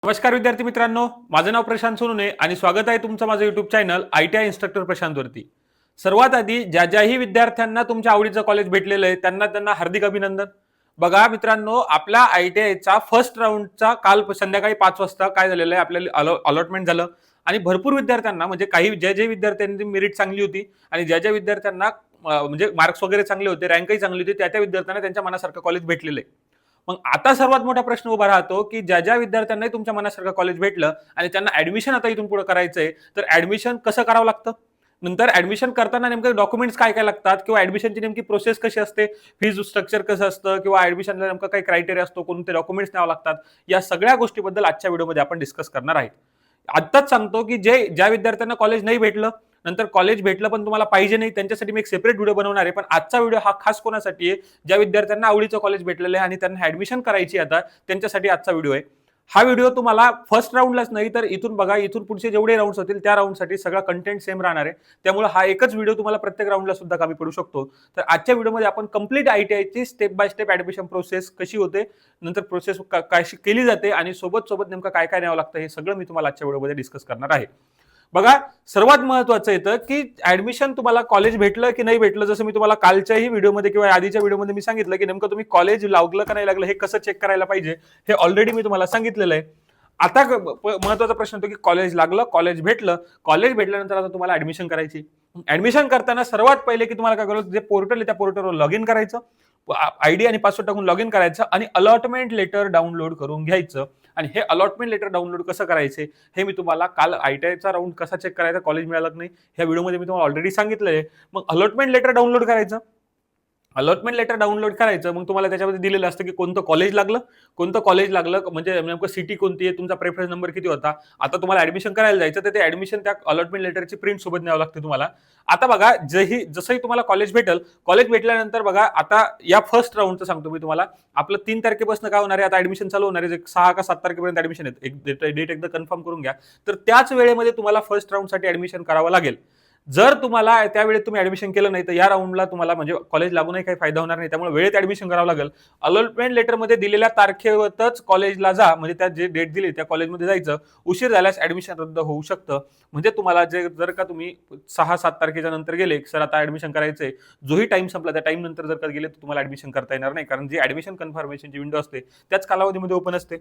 नमस्कार विद्यार्थी मित्रांनो, माझं नाव प्रशांत सोनुने आणि स्वागत आहे तुमचं माझं YouTube channel ITI instructor Prashant वरती. सर्वात आधी ज्याही विद्यार्थ्यांना तुमच्या आवडीचं कॉलेज भेटलेलं आहे त्यांना हार्दिक अभिनंदन. बघा मित्रांनो, आपल्या ITIचा फर्स्ट राऊंडचा काल संध्याकाळी 5 वाजता काय झालेलं आहे, आपल्याला अलॉटमेंट झालं आणि भरपूर विद्यार्थ्यांना म्हणजे काही जे विद्यार्थ्यांची मेरिट चांगली होती आणि ज्या विद्यार्थ्यांना म्हणजे मार्क्स वगैरे चांगले होते, रँकही चांगली होती, त्या विद्यार्थ्यांना त्यांच्या मनासारखं कॉलेज भेटलेलं आहे. मग आता सर्वात मोठा प्रश्न उभा राहतो की ज्या विद्यार्थ्यांना तुमच्या मनासारखं कॉलेज भेटलं आणि त्यांना ऍडमिशन आता इथून पुढे करायचंय, तर ऍडमिशन कसं करावं लागतं, नंतर ऍडमिशन करताना नेमकं डॉक्युमेंट्स काय काय लागतात किंवा ऍडमिशनची नेमकी प्रोसेस कशी असते, फीज स्ट्रक्चर कसं असतं किंवा ऍडमिशनला नेमका काही क्रायटेरिया असतो, कोणते डॉक्युमेंट्स न्यावं लागतात, या सगळ्या गोष्टीबद्दल आजच्या व्हिडिओमध्ये आपण डिस्कस करणार आहे. आत्ताच सांगतो की ज्या विद्यार्थ्यांना कॉलेज नाही भेटलं, नंतर कॉलेज भेटलं पण तुम्हाला पाहिजे नाही, त्यांच्यासाठी मी एक सेपरेट व्हिडिओ बनवणार आहे. पण आजचा व्हिडिओ हा खास कोणासाठी आहे, ज्या विद्यार्थ्यांना आवडीचं कॉलेज भेटलेलं आहे आणि त्यांना ऍडमिशन करायची आता, त्यांच्यासाठी आजचा व्हिडिओ आहे. हा व्हिडिओ तुम्हाला फर्स्ट राऊंडलाच नाही तर इथून बघा, इथून पुढचे जेवढे राऊंड्स होतील त्या राऊंडसाठी सगळा कंटेंट सेम राहणार आहे. त्यामुळे हा एकच व्हिडिओ तुम्हाला प्रत्येक राऊंडला सुद्धा कामी पडू शकतो. तर आजच्या व्हिडिओमध्ये आपण कंप्लीट ITIची step by step admission process कशी होते, नंतर प्रोसेस कशी केली जाते आणि सोबत नेमकं काय काय न्यावं लागतं, हे सगळं मी तुम्हाला आजच्या व्हिडिओमध्ये डिस्कस करणार आहे. बघा, सर्वात महत्वाचं येतं की ऍडमिशन तुम्हाला कॉलेज भेटलं की नाही भेटलं, जसं मी तुम्हाला कालच्याही व्हिडिओमध्ये किंवा आधीच्या व्हिडिओमध्ये मी सांगितलं की नेमकं तुम्ही कॉलेज लागलं का नाही लागलं हे कसं चेक करायला पाहिजे, हे ऑलरेडी मी तुम्हाला सांगितलेलं आहे. आता महत्वाचा प्रश्न होतो की कॉलेज लागलं, कॉलेज भेटल्यानंतर आता तुम्हाला ऍडमिशन करायची. ऍडमिशन करताना सर्वात पहिले की तुम्हाला काय करायचं, जे पोर्टल आहे त्या पोर्टलवर लॉग इन करायचं, ID आणि पासवर्ड टाकून लॉग इन करायचं आणि अलॉटमेंट लेटर डाउनलोड करून घ्यायचं. आणि हे अलॉटमेंट लेटर डाउनलोड कसं करायचे हे मी तुम्हाला काल ITIचा राऊंड कसा चेक करायचा, कॉलेज मिळालं की नाही, ह्या व्हिडिओमध्ये मी तुम्हाला ऑलरेडी सांगितलेलं आहे. मग अलॉटमेंट लेटर डाउनलोड करायचं, मग तुम्हाला त्याच्यामध्ये दिलेलं असतं की कोणतं कॉलेज लागलं म्हणजे नेमकं सिटी कोणती आहे, तुमचा प्रेफरन्स नंबर किती होता. आता तुम्हाला ऍडमिशन करायला जायचं तर ते ऍडमिशन त्या अलॉटमेंट लेटरची प्रिंट सोबत न्यावं लागते तुम्हाला. आता बघा, जसंही तुम्हाला कॉलेज भेटल्यानंतर बघा, आता या फर्स्ट राऊंडचं सांगतो मी तुम्हाला. आपलं 3 तारखेपासून काय होणार आहे, आता ऍडमिशन चालू होणार आहे, 6 का 7 तारखेपर्यंत ऍडमिशन आहे. एक डेट एकदा कन्फर्म करून घ्या. तर त्याच वेळेमध्ये तुम्हाला फर्स्ट राऊंडसाठी ऍडमिशन करावं लागेल. जर तुम्हाला त्यावेळी तुम्ही ऍडमिशन केलं नाही तर या राऊंडला तुम्हाला म्हणजे कॉलेज लागूनही काही फायदा होणार नाही. त्यामुळे वेळेत ऍडमिशन करावं लागेल. अलॉटमेंट लेटरमध्ये दिलेल्या तारखेवरच कॉलेजला जा, म्हणजे त्या जे डेट दिली त्या कॉलेजमध्ये जायचं. उशीर झाल्यास ऍडमिशन रद्द होऊ शकतं. म्हणजे तुम्हाला जर का तुम्ही 6-7 तारखेच्या नंतर गेले, सर आता ऍडमिशन करायचंय, जोही टाइम संपला त्या टाइम नंतर जर का गेले तर तुम्हाला ऍडमिशन करता येणार नाही, कारण जी ऍडमिशन कन्फर्मेशनची विंडो असते त्याच कालावधीमध्ये ओपन असते.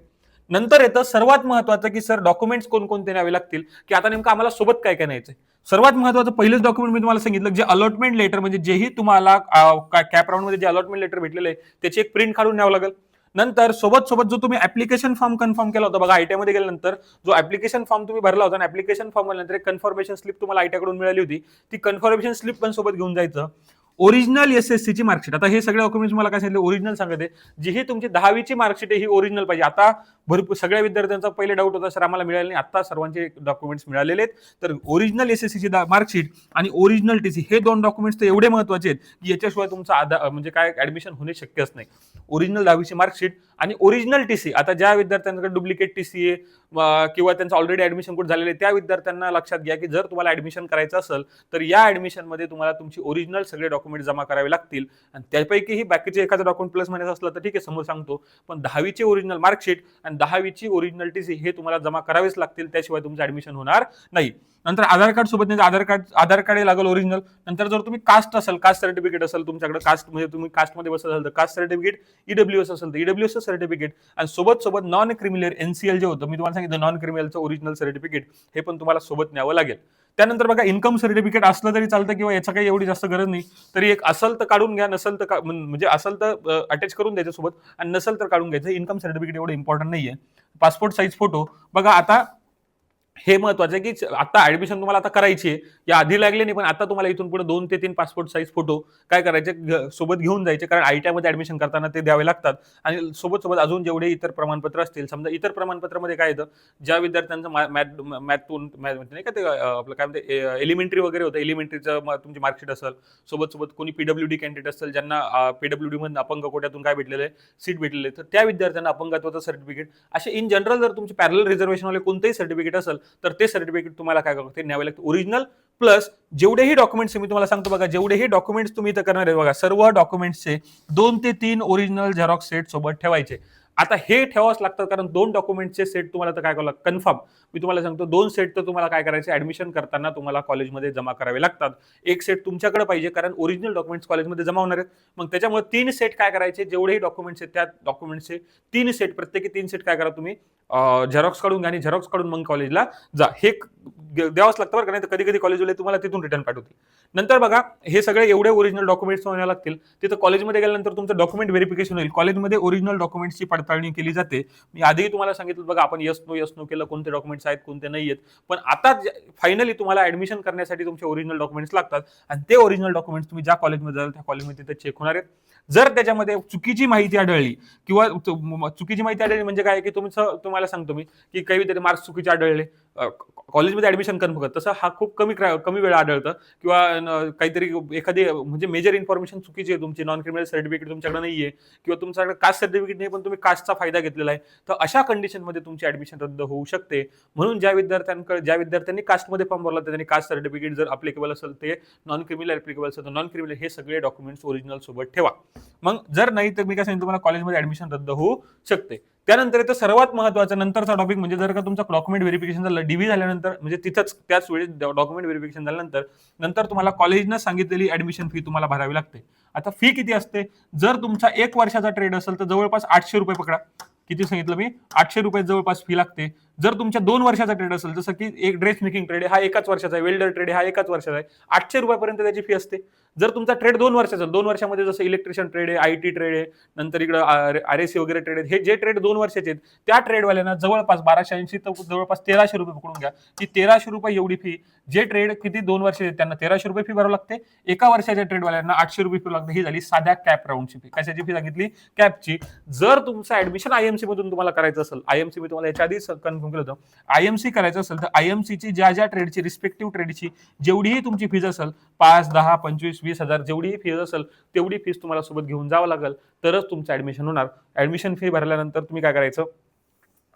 नंतर येतं सर्वात महत्वाचं की सर डॉक्युमेंट्स कोणकोणते न्यावे लागतील, की आता नेमकं आम्हाला सोबत काय काय न्यायचंय. सर्वात महत्वाचं पहिलेच डॉक्युमेंट मी तुम्हाला सांगितलं, जे अलॉटमेंट लेटर म्हणजे जेही तुम्हाला कॅप राऊंड मध्ये जे अलॉटमेंट लेटर भेटलेलं आहे त्याची एक प्रिंट काढून न्यावं लागेल. नंतर सोबत जो तुम्ही ऍप्लिकेशन फॉर्म कन्फर्म केला होता बघा, ITI मध्ये गेल्यानंतर जो ऍप्लिकेशन फॉर्म तुम्ही भरला होता, ऍप्लिकेशन फॉर्म नंतर एक कन्फर्मेशन स्लिप तुम्हाला ITI कडून मिळाली होती, ती कन्फर्मेशन स्लिप पण सोबत घेऊन जायचं. ओरिजिनल SSC ची मार्कशीट, आता हे सगळे डॉक्युमेंट्स मला काय सांगितले, ओरिजिनल सांगते. जी ही तुमची 10वीची मार्कशीट आहे ही ओरिजिनल पाहिजे. आता भरपूर सगळ्या विद्यार्थ्यांचा पहिले डाऊट होता, सर आम्हाला मिळाले नाही, आता सर्वांचे डॉक्युमेंट्स मिळालेले आहेत. तर ओरिजिनल SSC ची मार्कशीट आणि ओरिजिनल TC हे 2 डॉक्युमेंट्स तर एवढे महत्वाचे आहेत की याच्याशिवाय तुमचं म्हणजे काय ऍडमिशन होणे शक्यच नाही. ओरिजिनल 10वीची मार्कशीट आणि ओरिजिनल TC. आता ज्या विद्यार्थ्यांकडे डुप्लिकेट TC आहे किंवा त्यांचं ऑलरेडी ऍडमिशन कुठे झालेले, त्या विद्यार्थ्यांना लक्षात घ्या की जर तुम्हाला ऍडमिशन करायचं असेल तर या ऍडमिशन मध्ये तुम्हाला तुमची ओरिजिनल सगळे डॉक्युमेंट जमा करावे लागतील. आणि त्यापैकीही बाकीचे एखादं डॉक्युमेंट प्लस मायनस असलं तर ठीक आहे, समोर सांगतो. पण 10वीची ओरिजिनल मार्कशीट आणि 10वीची ओरिजिनल TC हे तुम्हाला जमा करावेच लागतील, त्याशिवाय तुमचं ऍडमिशन होणार नाही. नंतर आधार कार्ड सोबत नाही, आधार कार्ड लागेल ओरिजिनल. नंतर जर तुम्ही कास्ट असेल, कास्ट सर्टिफिकेट असेल तुमच्याकडे, कास्ट म्हणजे तुम्ही कास्टमध्ये बसत असाल तर कास्ट सर्टिफिकेट, EWS असेल तर EWS सर्टिफिकेट, आणि सोबत नॉन क्रिमिनल NCL जे होतं मी तुम्हाला सांगितलं, नॉन क्रिमिनलचं ओरिजिनल सर्टिफिकेट हे पण तुम्हाला सोबत न्यावं लागेल. त्यानंतर बघा, इन्कम सर्टिफिकेट असलं तरी चालतं किंवा याचा काही एवढी जास्त गरज नाही, तरी एक असेल तर काढून घ्या, नसेल तर म्हणजे असेल तर अटॅच करून द्यायचं सोबत आणि नसेल तर काढून घ्यायचं. इन्कम सर्टिफिकेट एवढं इम्पॉर्टंट नाहीये. पासपोर्ट साईज फोटो बघा, आता हे महत्वाचं आहे की आता ऍडमिशन तुम्हाला आता करायची आहे, या आधी लागले नाही पण आता तुम्हाला इथून पुढे 2 ते 3 पासपोर्ट साईज फोटो काय करायचे, सोबत घेऊन जायचे, कारण ITI मध्ये ऍडमिशन करताना ते द्यावे लागतात. आणि सोबत अजून जेवढे इतर प्रमाणपत्र असतील, समजा इतर प्रमाणपत्रामध्ये काय येतं, ज्या विद्यार्थ्यांचं मॅथून नाही का ते आपलं काय म्हणते एलिमेंटरी वगैरे होतं, एलिमेंटरीचं तुमची मार्कशीट असेल, सोबत कोणी PWD कॅन्डिडेट असेल ज्यांना PWD मध्ये अपंग कोट्यातून काय भेटलेलं आहे, सीट भेटलेले आहे, तर त्या विद्यार्थ्यांना अपंगत्वाचं सर्टिफिकेट, असे इन जनरल जर तुमचे पॅरलल रिझर्वेशन वाले कोणतेही सर्टिफिकेट असेल तर ते सर्टिफिकेट तुम्हाला काय करते न्यावे लागते ओरिजिनल, प्लस जेवढेही डॉक्युमेंट्स मी तुम्हाला सांगतो बघा, जेवढेही डॉक्युमेंट्स तुम्ही इथं करणार आहे बघा, सर्व डॉक्युमेंट्सचे 2 ते 3 ओरिजिनल झेरॉक्स सेट सोबत ठेवायचे. आता हे ठेवावंच लागतं, कारण 2 डॉक्युमेंटचे सेट तुम्हाला तर काय करावं लागतं कन्फर्म. मी तुम्हाला सांगतो 2 सेट तर तुम्हाला काय करायचे ऍडमिशन करताना तुम्हाला कॉलेजमध्ये जमा करावे लागतात. एक सेट तुमच्याकडे पाहिजे, कारण ओरिजिनल डॉक्युमेंट्स कॉलेजमध्ये जमा होणार आहेत. मग त्याच्यामुळे 3 सेट काय करायचे, जेवढेही डॉक्युमेंट्स आहेत त्या डॉक्युमेंट्सचे 3 सेट, प्रत्येकी 3 सेट काय करा तुम्ही झेरॉक्स काढून घ्या आणि झेरॉक्स काढून मग कॉलेजला जा. हे द्यावंच लागतं बरं का, नाही तर कधी कधी कॉलेजवाले तुम्हाला तिथून रिटर्न पाठवतील. नंतर बघा, हे सगळे एवढे ओरिजिनल डॉक्युमेंट्स होण्याला लागतील. तिथं कॉलेजमध्ये गेल्यानंतर तुमचं डॉक्युमेंट व्हेरिफिकेशन होईल. कॉलेजमध्ये ओरिजिनल डॉक्युमेंट्सची पडताळणी केली जाते. मी आधीही तुम्हाला सांगितलं बघा, आपण यस नो केलं, कोणते डॉक्युमेंट्स आहेत कोणते नाही आहेत. पण आता फायनली तुम्हाला ऍडमिशन करण्यासाठी तुमचे ओरिजिनल डॉक्युमेंट्स लागतात आणि ते ओरिजिनल डॉक्युमेंट्स तुम्ही ज्या कॉलेजमध्ये जाल त्या कॉलेजमध्ये तिथे चेक होणार आहेत. जर त्याच्यामध्ये चुकीची माहिती आढळली किंवा चुकीची माहिती आढळली म्हणजे काय की तुम्हाला सांगतो मी की काहीतरी मार्क्स चुकीचे आढळले, कॉलेजमध्ये ऍडमिशन कन्फर्म करत तसं हा खूप कमी वेळा आढळतं. किंवा काहीतरी एखादी म्हणजे मेजर इन्फॉर्मेशन चुकीची आहे, तुमची नॉन क्रिमिनल सर्टिफिकेट तुमच्याकडे नाहीये किंवा तुमच्याकडे कास्ट सर्टिफिकेट नाही पण तुम्ही कास्टचा फायदा घेतलेला आहे, तर अशा कंडिशनमध्ये तुमची ऍडमिशन रद्द होऊ शकते. म्हणून ज्या विद्यार्थ्यांनी कास्टमध्ये फॉर्म भरला त्यानी कास्ट सर्टिफिकेट जर अप्लिकेबल असेल ते, नॉन क्रिमिनल अप्लिकेबल असेल तर नॉन क्रिमिनल, हे सगळे डॉक्युमेंट्स ओरिजिनल सोबत ठेवा. मग जर नाही तर मी काय सांगितलं, तुम्हाला कॉलेजमध्ये ऍडमिशन रद्द होऊ शकते. त्यानंतर येतं सर्वात महत्त्वाचा नंतरचा टॉपिक, म्हणजे जर का तुमचं डॉक्युमेंट व्हेरिफिकेशन झालं डीव्ही झाल्यानंतर, म्हणजे तिथंच त्याच वेळी डॉक्युमेंट व्हेरिफिकेशन झाल्यानंतर नंतर तुम्हाला कॉलेजनं सांगितलेली ऍडमिशन फी तुम्हाला भरावी लागते. आता फी किती असते, जर तुमचा 1 वर्षाचा ट्रेड असेल तर जवळपास 800 रुपये पकडा. किती सांगितलं मी, 800 रुपये जवळपास फी लागते. जर तुमच्या 2 वर्षाचा ट्रेड असेल, जसं की एक ड्रेस मेकिंग ट्रेड हा एकाच वर्षाचा आहे, वेल्डर ट्रेड हा एकाच वर्षाचा आहे, 800 रुपयापर्यंत त्याची फी असते. जर तुमचा ट्रेड 2 वर्षाचा, 2 वर्षामध्ये जसं इलेक्ट्रिशियन ट्रेड आहे, आयटी ट्रेड आहे, नंतर इकडे आरएससी वगैरे ट्रेड आहेत, हे जे ट्रेड 2 वर्षाचे आहेत त्या ट्रेडवाल्यांना जवळपास 1280 तर जवळपास 1300 रुपये पकडून घ्या. ती 1300 रुपये एवढी फी, जे ट्रेड किती 2 वर्ष आहेत त्यांना 1300 रुपये फी भरावी लागते. एका वर्षाच्या ट्रेडवाल्यांना 800 रुपये फी लागते. ही झाली साध्या कॅप राऊंडची फी. कशाची फी सांगितली, कॅपची. जर तुमचं ऍडमिशन आयएमसी मधून तुम्हाला करायचं असेल, आयएमसी मी तुम्हाला याच्या आधीच कन्फर्म केलं होतं, आयएमसी करायचं असेल तर आयएमसीची ज्या ट्रेडची रिस्पेक्टिव्ह ट्रेडची जेवढीही तुमची फीज असेल, 5, 10, 25, 20,000 जेवढीही फीज असेल तेवढी फीज तुम्हाला सोबत घेऊन जावं लागेल, तरच तुमचं ऍडमिशन होणार. ऍडमिशन फी भरल्यानंतर तुम्ही काय करायचं,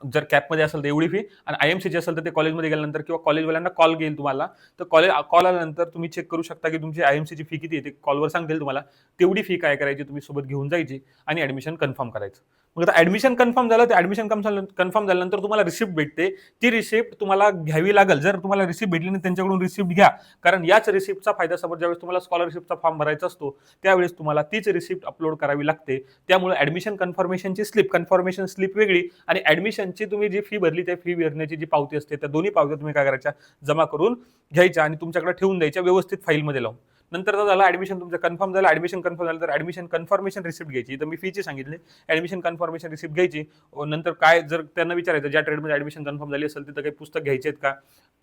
जर कॅपमध्ये असेल तर एवढी फी, आणि आयएमसीची असेल तर ते कॉलेजमध्ये गेल्यानंतर किंवा कॉलेजवाल्यांना कॉल घेईल तुम्हाला, तर कॉल आल्यानंतर तुम्ही चेक करू शकता की तुमची आयएमसीची फी किती आहे, ते कॉलवर सांगतील तुम्हाला. तेवढी फी काय करायची, तुम्ही सोबत घेऊन जायची आणि ऍडमिशन कन्फर्म करायचं. मग आता ऍडमिशन कन्फर्म झालं, तर ऍडमिशन कन्फर्म झाल्यानंतर तुम्हाला रिसिप्ट भेटते. ती रिसिप्ट तुम्हाला घ्यावी लागेल. जर तुम्हाला रिसिप्ट भेटली नाही त्यांच्याकडून रिसिप्ट घ्या, कारण याच रिसिप्टचा फायदा समोर ज्यावेळेस तुम्हाला स्कॉलरशिपचा फॉर्म भरायचा असतो त्यावेळेस तुम्हाला तीच रिसिप्ट अपलोड करावी लागते. त्यामुळे ऍडमिशन कन्फर्मेशन स्लिप वेगळी आणि ऍडमिशनची तुम्ही जी फी भरली त्या फी भरण्याची जी पावती असते, त्या दोन्ही पावत्या तुम्ही काय करायच्या, जमा करून घ्यायच्या आणि तुमच्याकडे ठेवून द्यायच्या व्यवस्थित फाईलमध्ये लावून. नंतर झालं ऍडमिशन तुमचं कन्फर्म झालं, ऍडमिशन कन्फर्म झालं तर ऍडमिशन कन्फर्मेशन रिसिप्ट घ्यायची. तर मी फीची सांगितली, ऍडमिशन कन्फर्मेशन रिसिप्ट घ्यायची. नंतर काय, जर त्यांना विचारायचं ज्या ट्रेडमध्ये ऍडमिशन कन्फर्म झाली असेल तिथं काही पुस्तक घ्यायचे आहेत का,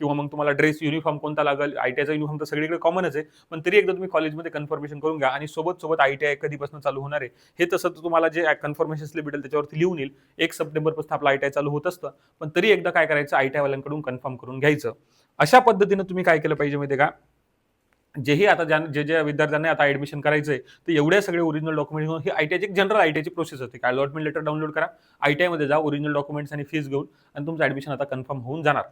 किंवा मग तुम्हाला ड्रेस युनिफॉर्म कोणता लागेल. आयटीआयचा युनिफॉर्म तर सगळीकडे कॉमनच आहे, पण तरी एकदा तुम्ही कॉलेजमध्ये कन्फर्मेशन करून घ्या. आणि सोबत आयटीआय कधीपासून चालू होणार आहे हे तसं तुम्हाला जे कन्फर्मेशन स्लिप भेटेल त्याच्यावरती लिहून येईल. 1 सप्टेंबरपासून आपलं आयटीआय चालू होत असतं, पण तरी एकदा काय करायचं, आयटीआय वाल्यांकडून कन्फर्म करून घ्यायचं. अशा पद्धतीने तुम्ही काय केलं पाहिजे माहिती आहे का, जेही आता जे विद्यार्थ्यांना आता ऍडमिशन करायचंय, तर एवढ्या सगळे ओरिजिनल डॉक्युमेंट घेऊन, ही आयटीआयची जनरल आयटीआयची प्रोसेस असते. काय, अलॉटमेंट लेटर डाउनलोड करा, आयटीआय मध्ये जा, ओरिजिनल डॉक्युमेंट्स आणि फीस घेऊन, आणि तुमचं ऍडमिशन आता कन्फर्म होऊन जाणार.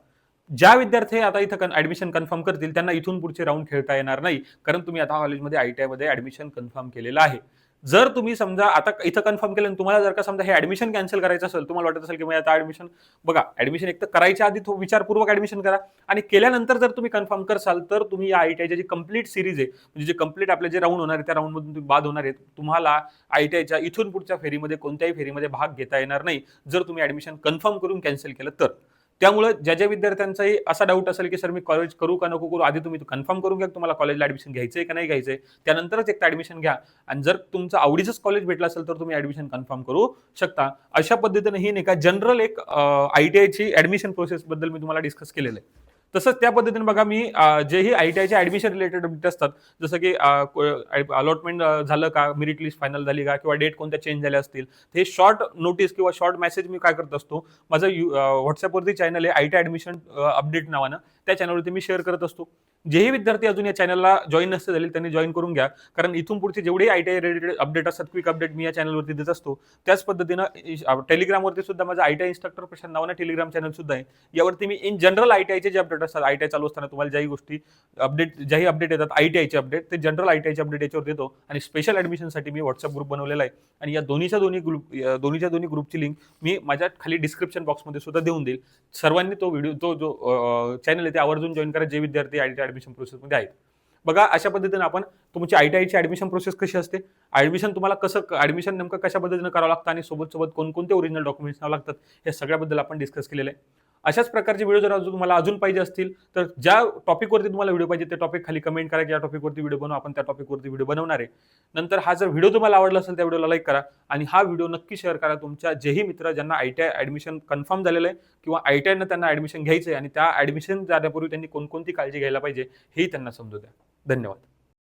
ज्या विद्यार्थी आता इथं ऍडमिशन कन्फर्म करतील त्यांना इथून पुढचे राऊंड खेळता येणार नाही, कारण तुम्ही आता कॉलेजमध्ये आयटीआय मध्ये ऍडमिशन कन्फर्म केलेलं आहे. जर तुम्ही समजा आता इथं कन्फर्म केलं, तुम्हाला जर का समजा हे ऍडमिशन कॅन्सल करायचं असेल, तुम्हाला वाटत असेल की आता ऍडमिशन, बघा ऍडमिशन एक तर करायच्या आधी विचारपूर्वक ऍडमिशन करा, आणि केल्यानंतर जर तुम्ही कन्फर्म करसाल तर तुम्ही या आयटीआयची जी कंप्लीट सिरीज आहे, म्हणजे जे कंप्लीट आपले जे राऊंड होणार आहे त्या राऊंड मधून तुम्ही बाद होणार आहेत. तुम्हाला आयटीआयच्या इथून पुढच्या फेरीमध्ये कोणत्याही फेरीमध्ये भाग घेता येणार नाही जर तुम्ही ऍडमिशन कन्फर्म करून कॅन्सल केलं तर. त्यामुळे ज्या विद्यार्थ्यांचाही असा डाऊट असेल की सर मी कॉलेज करू का नको करू, आधी तुम्ही कन्फर्म करून घ्या तुम्हाला कॉलेजला ऍडमिशन घ्यायचंय का नाही घ्यायचंय, त्यानंतरच एक ऍडमिशन घ्या. आणि जर तुमचं आवडीचंच कॉलेज भेटलं असेल तर तुम्ही ऍडमिशन कन्फर्म करू शकता. अशा पद्धतीने ही नाही का जनरल एक आयटीआयची ऍडमिशन प्रोसेस बद्दल मी तुम्हाला डिस्कस केलेलं आहे. तसंच त्या पद्धतीने बघा, मी जेही आयटीआयचे ऍडमिशन रिलेटेड अपडेट असतात, जसं की अलॉटमेंट झालं का, मेरिट लिस्ट फायनल झाली का, किंवा डेट कोणत्या चेंज झाल्या असतील, हे शॉर्ट नोटीस किंवा शॉर्ट मेसेज मी काय करत असतो, माझं व्हॉट्सअपवरती चॅनल आहे आयटी ऍडमिशन अपडेट नावानं, त्या चॅनलवरती मी शेअर करत असतो. जेही विद्यार्थी अजून या चॅनलला जॉईन नसते झाले त्यांनी जॉईन करून घ्या, कारण इथून पुढचे जेवढे आयटीआय रिलेटेड अपडेट असतात, क्विक अपडेट मी या चॅनलवरती देत असतो. त्याच पद्धतीनं टेलिग्रामवरती सुद्धा माझा आयटीआय इन्स्ट्रक्टर प्रशांत नावानं टेलिग्राम चॅनल सुद्धा आहे. यावरती मी इन जनरल आयटीआयचे जे अपडेट असतात, आयटीआय चालू असताना तुम्हाला ज्याही अपडेट येतात आयटीआयचे अपडेट, ते जनरल आयटीआयचे अपडेट याच्यावर देतो. आणि स्पेशल ऍडमिशनसाठी मी व्हॉट्सअप ग्रुप बनवलेला आहे, आणि या दोन्ही ग्रुपची लिंक मी माझ्या खाली डिस्क्रिप्शन बॉक्समध्ये सुद्धा देऊन देईल. सर्वांनी तो जो चॅनल आहे ते आवर्जून जॉईन करा, जे विद्यार्थी आयटीआय ऍडमिशन प्रोसेसमध्ये आहेत. बघा, अशा पद्धतीने आपण तुमची आयटीआयची ऍडमिशन प्रोसेस कशी असते, ऍडमिशन तुम्हाला ऍडमिशन नेमकं कशा पद्धतीने करावं लागतं, आणि सोबत कोणकोणते ओरिजिनल डॉक्युमेंट्स न्यावं लागतात, या सगळ्याबद्दल आपण डिस्कस केलेलं आहे. अशाच प्रकारचे व्हिडिओ जर तुम्हाला अजून पाहिजे असतील, तर ज्या टॉपिकवरती तुम्हाला व्हिडिओ पाहिजे ते टॉपिक खाली कमेंट करा की या टॉपिकवरती व्हिडिओ बनवा, आपण त्या टॉपिकवरती व्हिडिओ बनवणार आहे. नंतर हा जर व्हिडिओ तुम्हाला आवडला असेल त्या व्हिडिओला लाईक करा, आणि हा व्हिडिओ नक्की शेअर करा तुमच्या जेही मित्र ज्यांना आयटीआय ऍडमिशन कन्फर्म झालेलं आहे, किंवा आयटीआयनं त्यांना ऍडमिशन घ्यायचं आहे, आणि त्या ऍडमिशन जाण्यापूर्वी त्यांनी कोणकोणती काळजी घ्यायला पाहिजे हेही त्यांना समजू द्या. धन्यवाद.